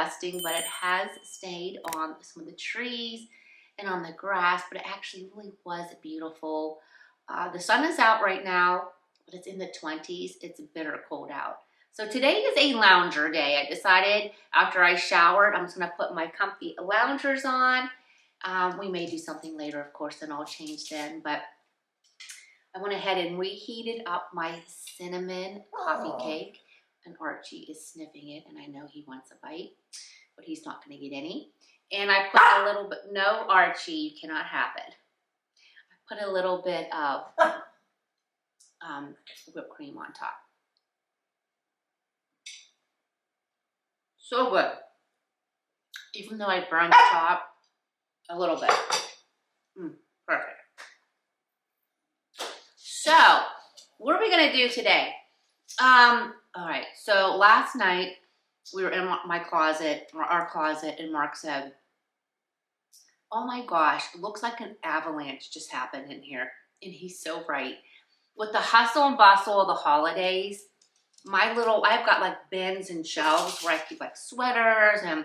dusting, but it has stayed on some of the trees and on the grass, but it actually really was beautiful. The sun is out right now, but it's in the 20s. It's bitter cold out. So today is a lounger day. I decided after I showered, I'm just gonna put my comfy loungers on. We may do something later, of course, and I'll change then, but I went ahead and reheated up my cinnamon coffee cake, and Archie is sniffing it, and I know he wants a bite, but he's not gonna get any. And I put a little bit, no, Archie, you cannot have it. I put a little bit of whipped cream on top. So good. Even though I burned the top a little bit. Perfect. So, what are we gonna do today? All right, so last night we were in my closet, or our closet, and Mark said, oh my gosh, it looks like an avalanche just happened in here. And he's so right. With the hustle and bustle of the holidays, I've got like bins and shelves where I keep like sweaters and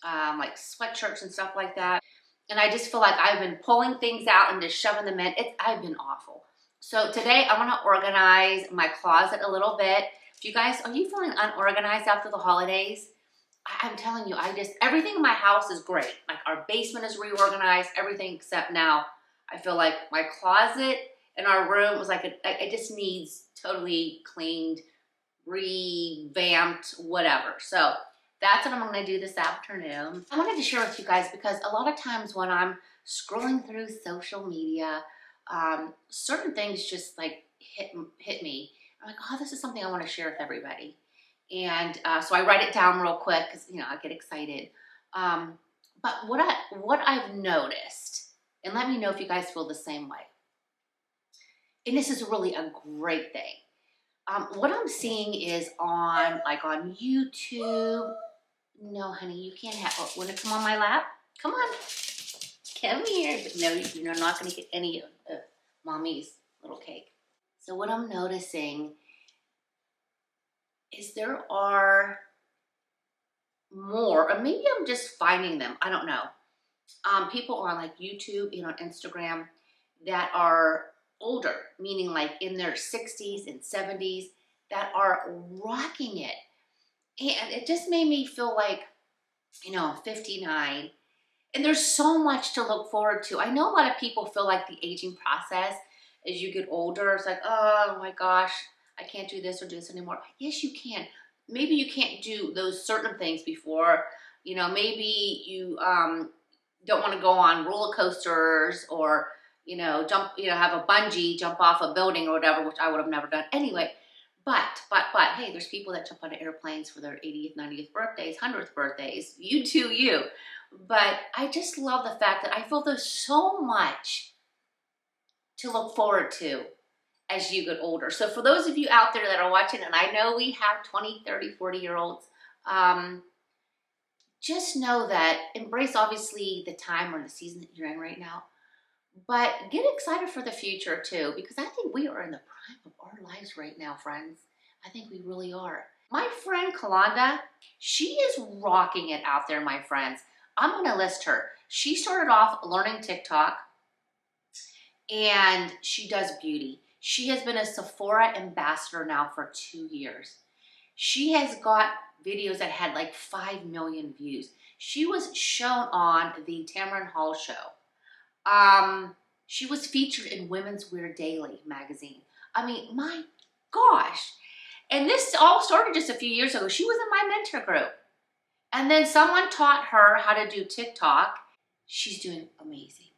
like sweatshirts and stuff like that. And I just feel like I've been pulling things out and just shoving them in. I've been awful. So today I want to organize my closet a little bit. If you guys, are you feeling unorganized after the holidays? I'm telling you, everything in my house is great. Like our basement is reorganized, everything except now. I feel like my closet in our room was like, it just needs totally cleaned, revamped, whatever. So that's what I'm gonna do this afternoon. I wanted to share with you guys because a lot of times when I'm scrolling through social media, certain things just like hit me. I'm like, oh, this is something I want to share with everybody. And so I write it down real quick because, you know, I get excited. But what I've noticed, and let me know if you guys feel the same way, and this is really a great thing. What I'm seeing is on YouTube. No, honey, you can't have, oh, want to come on my lap? Come on. Come here. But no, you're not going to get any of Mommy's little cake. So what I'm noticing is there are more, or maybe I'm just finding them, I don't know. People on like YouTube and on Instagram that are older, meaning like in their 60s and 70s, that are rocking it. And it just made me feel like, you know, I'm 59 and there's so much to look forward to. I know a lot of people feel like the aging process as you get older, it's like, oh my gosh, I can't do this or do this anymore. Yes, you can. Maybe you can't do those certain things before. You know, maybe you don't want to go on roller coasters or, you know, have a bungee, jump off a building or whatever, which I would have never done anyway. But, hey, there's people that jump out of airplanes for their 80th, 90th birthdays, 100th birthdays. You do you. But I just love the fact that I feel there's so much to look forward to as you get older. So for those of you out there that are watching, and I know we have 20, 30, 40-year-olds, just know that embrace obviously the time or the season that you're in right now, but get excited for the future too, because I think we are in the prime of our lives right now, friends. I think we really are. My friend Kalanda, she is rocking it out there, my friends. I'm gonna list her. She started off learning TikTok, and she does beauty. She has been a Sephora ambassador now for 2 years. She has got videos that had like 5 million views. She was shown on the Tamron Hall show. She was featured in Women's Wear Daily magazine. I mean, my gosh. And this all started just a few years ago. She was in my mentor group. And then someone taught her how to do TikTok. She's doing amazing.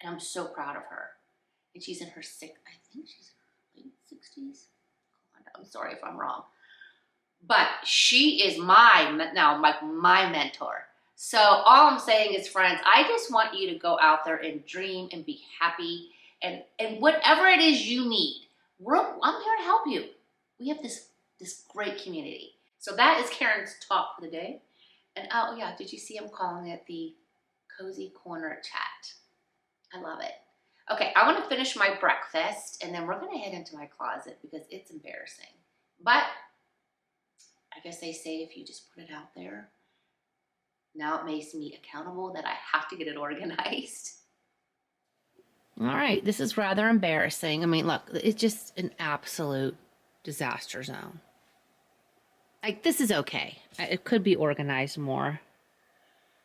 And I'm so proud of her. And she's in her I think she's in her late 60s. I'm sorry if I'm wrong. But she is my mentor. So all I'm saying is, friends, I just want you to go out there and dream and be happy. And whatever it is you need, I'm here to help you. We have this great community. So that is Karen's talk for the day. And oh yeah, did you see I'm calling it the Cozy Corner Chat? I love it. Okay, I want to finish my breakfast and then we're going to head into my closet because it's embarrassing. But I guess they say if you just put it out there, Now it makes me accountable that I have to get it organized. All right, this is rather embarrassing. I mean, look, it's just an absolute disaster zone. Like, this is okay. It could be organized more.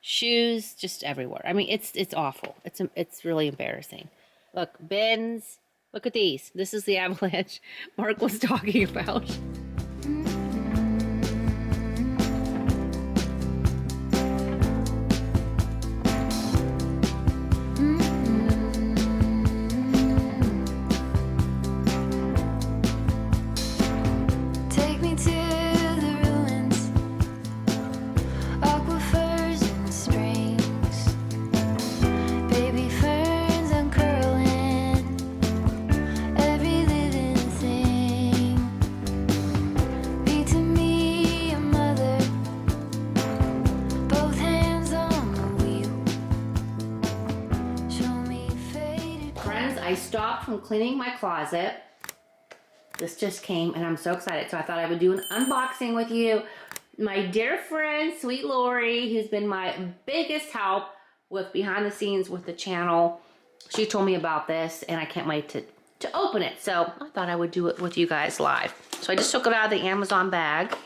Shoes just everywhere. I mean, it's awful. It's really embarrassing. Look, bins. Look at these. This is the avalanche Mark was talking about. I stopped from cleaning my closet. This just came and I'm so excited. So I thought I would do an unboxing with you. My dear friend, Sweet Lori, who's been my biggest help with behind the scenes with the channel. She told me about this and I can't wait to open it. So I thought I would do it with you guys live. So I just took it out of the Amazon bag.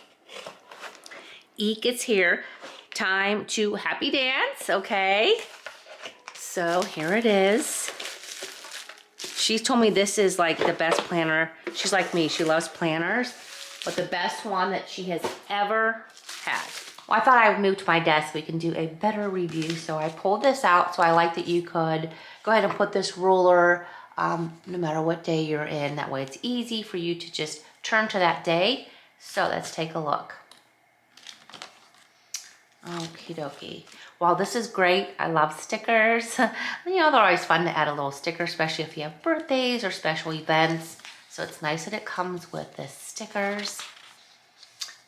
Eek, it's here. Time to happy dance, okay? So here it is. She's told me this is like the best planner. She's like me, she loves planners, but the best one that she has ever had. Well, I thought I would move to my desk so we can do a better review. So I pulled this out, so I like that you could go ahead and put this ruler no matter what day you're in. That way it's easy for you to just turn to that day. So let's take a look. Okie dokie. Well, this is great. I love stickers. You know, they're always fun to add a little sticker, especially if you have birthdays or special events. So it's nice that it comes with the stickers.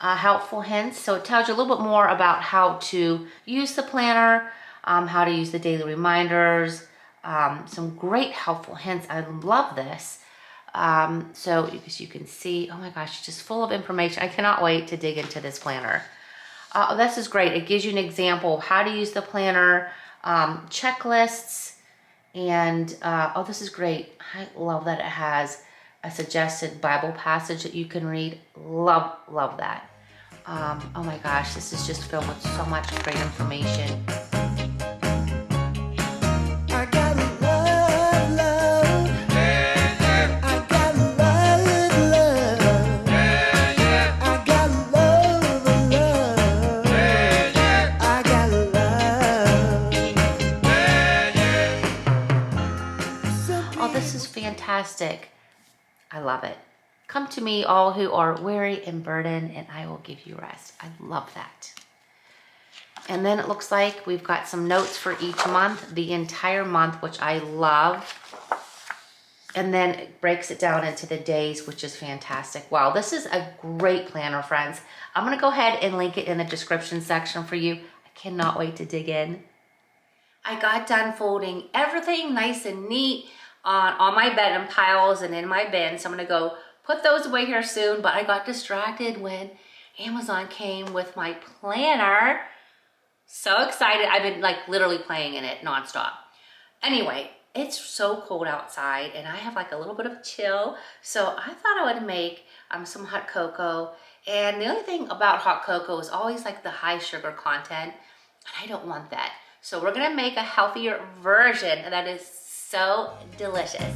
Helpful hints. So it tells you a little bit more about how to use the planner, how to use the daily reminders, some great helpful hints. I love this. So as you can see, oh my gosh, it's just full of information. I cannot wait to dig into this planner. This is great. It gives you an example of how to use the planner, checklists, and oh, this is great. I love that it has a suggested Bible passage that you can read. Love that. Oh my gosh, this is just filled with so much great information. Fantastic. I love it. Come to me, all who are weary and burdened, and I will give you rest. I love that. And then it looks like we've got some notes for each month, the entire month, which I love. And then it breaks it down into the days, which is fantastic. Wow, this is a great planner, friends. I'm going to go ahead and link it in the description section for you. I cannot wait to dig in. I got done folding everything nice and neat on my bed in piles and in my bin. So I'm gonna go put those away here soon, but I got distracted when Amazon came with my planner. So excited. I've been like literally playing in it nonstop. Anyway, it's so cold outside and I have like a little bit of chill. So I thought I would make some hot cocoa. And the only thing about hot cocoa is always like the high sugar content. And I don't want that. So we're gonna make a healthier version that is so delicious.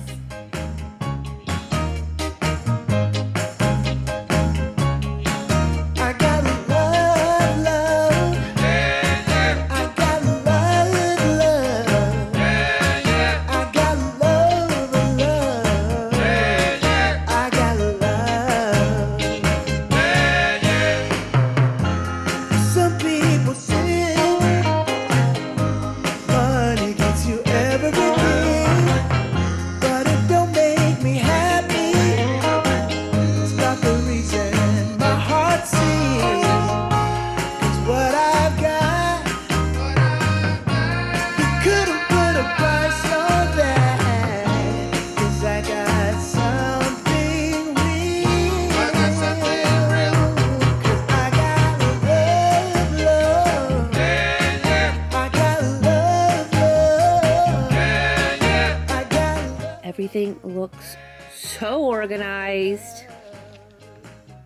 But it Everything looks so organized.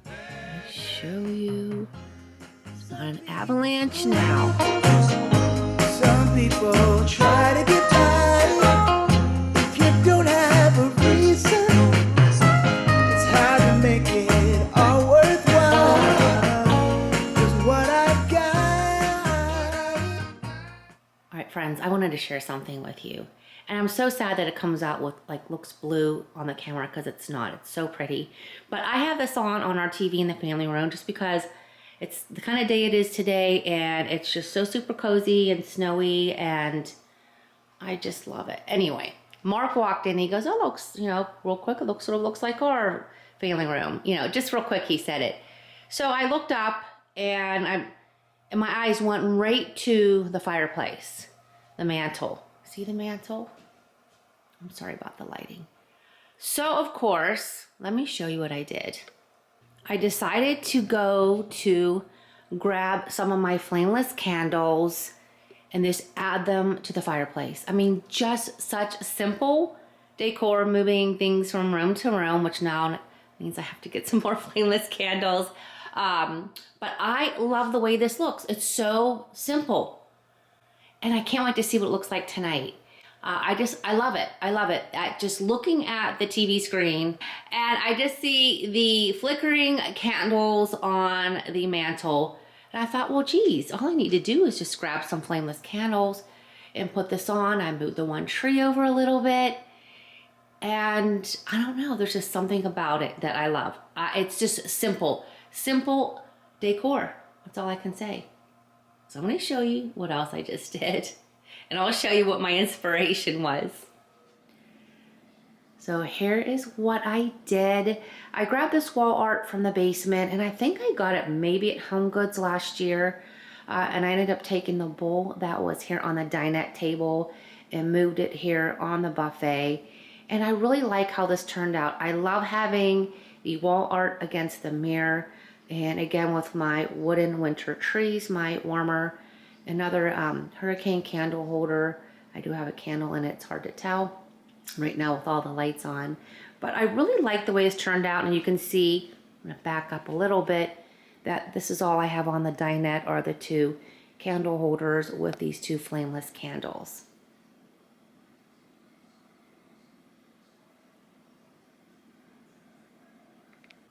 Let me show you. It's not an avalanche now. Some people try to get by if you don't have a reason. It's hard to make it all worthwhile. 'Cause what I've got. All right, friends, I wanted to share something with you. And I'm so sad that it comes out with, like, looks blue on the camera, because it's not. It's so pretty. But I have this on our TV in the family room just because it's the kind of day it is today, and it's just so super cozy and snowy, and I just love it. Anyway, Mark walked in, he goes, oh, looks, you know, real quick, it looks sort of looks like our family room. You know, just real quick, he said it. So I looked up, and my eyes went right to the fireplace, the mantle. See the mantle? I'm sorry about the lighting. So, of course, let me show you what I did. I decided to go to grab some of my flameless candles and just add them to the fireplace. I mean, just such simple decor, moving things from room to room, which now means I have to get some more flameless candles. But I love the way this looks. It's so simple. And I can't wait to see what it looks like tonight. I love it. I love it. Just looking at the TV screen, and I just see the flickering candles on the mantle. And I thought, well, geez, all I need to do is just grab some flameless candles and put this on. I moved the one tree over a little bit. And I don't know, there's just something about it that I love. It's just simple decor. That's all I can say. So I'm going to show you what else I just did. And I'll show you what my inspiration was. So here is what I did. I grabbed this wall art from the basement, and I think I got it maybe at Home Goods last year. And I ended up taking the bowl that was here on the dinette table and moved it here on the buffet. And I really like how this turned out. I love having the wall art against the mirror. And again, with my wooden winter trees, my warmer, another hurricane candle holder. I do have a candle in it. It's hard to tell right now with all the lights on. But I really like the way it's turned out. And you can see, I'm going to back up a little bit, that this is all I have on the dinette are the two candle holders with these two flameless candles.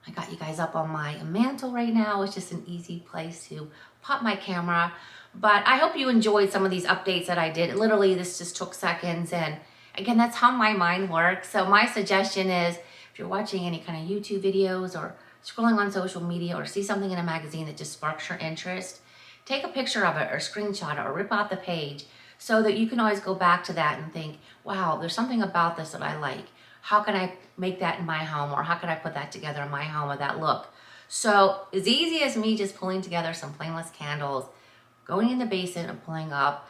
I got you guys up on my mantle right now. It's just an easy place to pop my camera. But I hope you enjoyed some of these updates that I did. Literally, this just took seconds. And again, that's how my mind works. So my suggestion is, if you're watching any kind of YouTube videos or scrolling on social media or see something in a magazine that just sparks your interest, take a picture of it or screenshot it or rip out the page so that you can always go back to that and think, wow, there's something about this that I like. How can I make that in my home, or how can I put that together in my home with that look? So as easy as me just pulling together some flameless candles, going in the basement and pulling up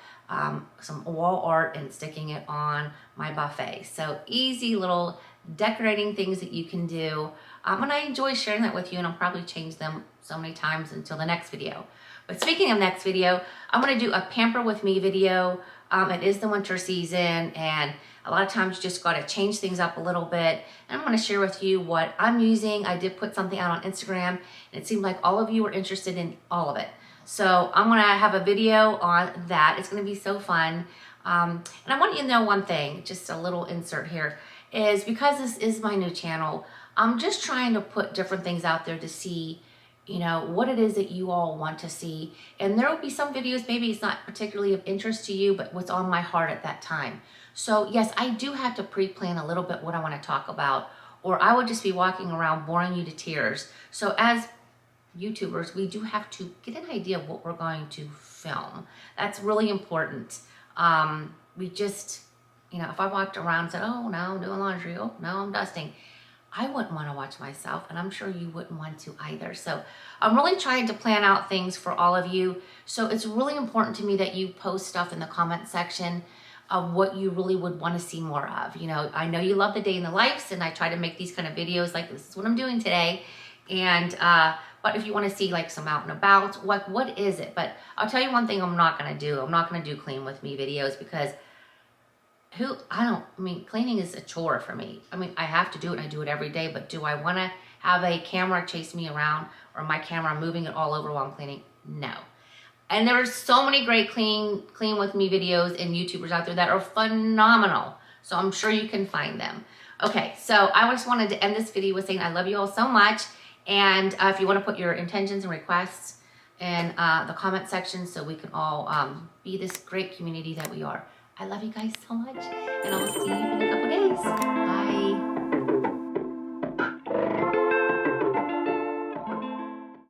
some wall art and sticking it on my buffet. So easy little decorating things that you can do. And I enjoy sharing that with you, and I'll probably change them so many times until the next video. But speaking of next video, I'm gonna do a pamper with me video. It is the winter season, and a lot of times you just gotta change things up a little bit. And I'm gonna share with you what I'm using. I did put something out on Instagram, and it seemed like all of you were interested in all of it. So I'm gonna have a video on that. It's gonna be so fun. And I want you to know one thing, just a little insert here, is because this is my new channel, I'm just trying to put different things out there to see, you know, what it is that you all want to see. And there will be some videos, maybe it's not particularly of interest to you, but what's on my heart at that time. So yes, I do have to pre-plan a little bit what I want to talk about, or I would just be walking around boring you to tears. So as YouTubers, we do have to get an idea of what we're going to film. That's really important. We just, you know, if I walked around and said, oh, no, I'm doing laundry, oh, no, I'm dusting, I wouldn't want to watch myself, and I'm sure you wouldn't want to either. So I'm really trying to plan out things for all of you. So it's really important to me that you post stuff in the comment section of what you really would want to see more of. You know, I know you love the day in the lives, and I try to make these kind of videos like this is what I'm doing today. And but if you want to see like some out and about, what is it? But I'll tell you one thing I'm not going to do. I'm not going to do clean with me videos, because I mean, cleaning is a chore for me. I mean, I have to do it and I do it every day, but do I want to have a camera chase me around or my camera moving it all over while I'm cleaning? No. And there are so many great clean with me videos and YouTubers out there that are phenomenal. So I'm sure you can find them. Okay, so I just wanted to end this video with saying I love you all so much. And if you want to put your intentions and requests in the comment section so we can all be this great community that we are. I love you guys so much, and I'll see you in a couple days.